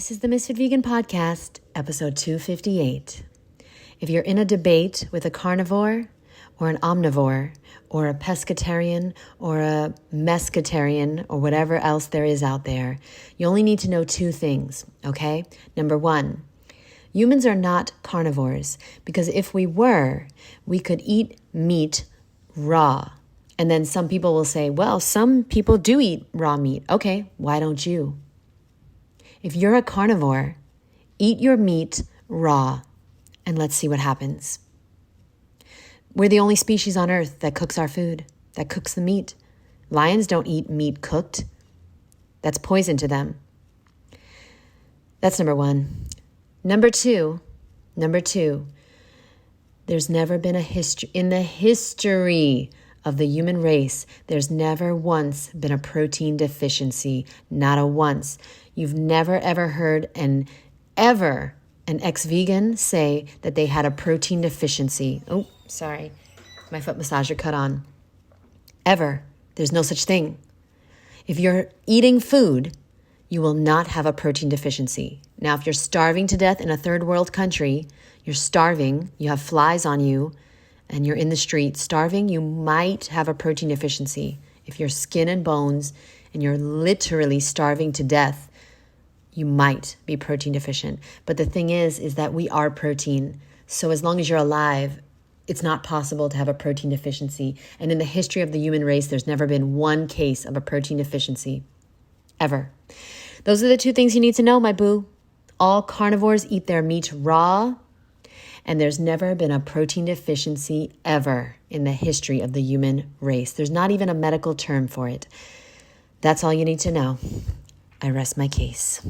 This is the Ms.FitVegan podcast, episode 258. If you're in a debate with a carnivore or an omnivore or a pescatarian or a mescatarian or whatever else there is out there, you only need to know two things, okay? Number one, humans are not carnivores because if we were, we could eat meat raw. And then some people will say, well, some people do eat raw meat. Okay, why don't you? If you're a carnivore, eat your meat raw, and let's see what happens. We're the only species on Earth that cooks our food, that cooks the meat. Lions don't eat meat cooked. That's poison to them. That's number one. Number two, there's never been a history, in the history of the human race, there's never once been a protein deficiency, not a once. You've never ever heard an ex-vegan say that they had a protein deficiency. Oh, sorry, my foot massager cut on. Ever. There's no such thing. If you're eating food, you will not have a protein deficiency. Now, if you're starving to death in a third world country, you're starving, you have flies on you, and you're in the street starving, you might have a protein deficiency. If you're skin and bones and you're literally starving to death, you might be protein deficient. But the thing is that we are protein. So as long as you're alive, it's not possible to have a protein deficiency. And in the history of the human race, there's never been one case of a protein deficiency, ever. Those are the two things you need to know, my boo. All carnivores eat their meat raw, and there's never been a protein deficiency ever in the history of the human race. There's not even a medical term for it. That's all you need to know. I rest my case.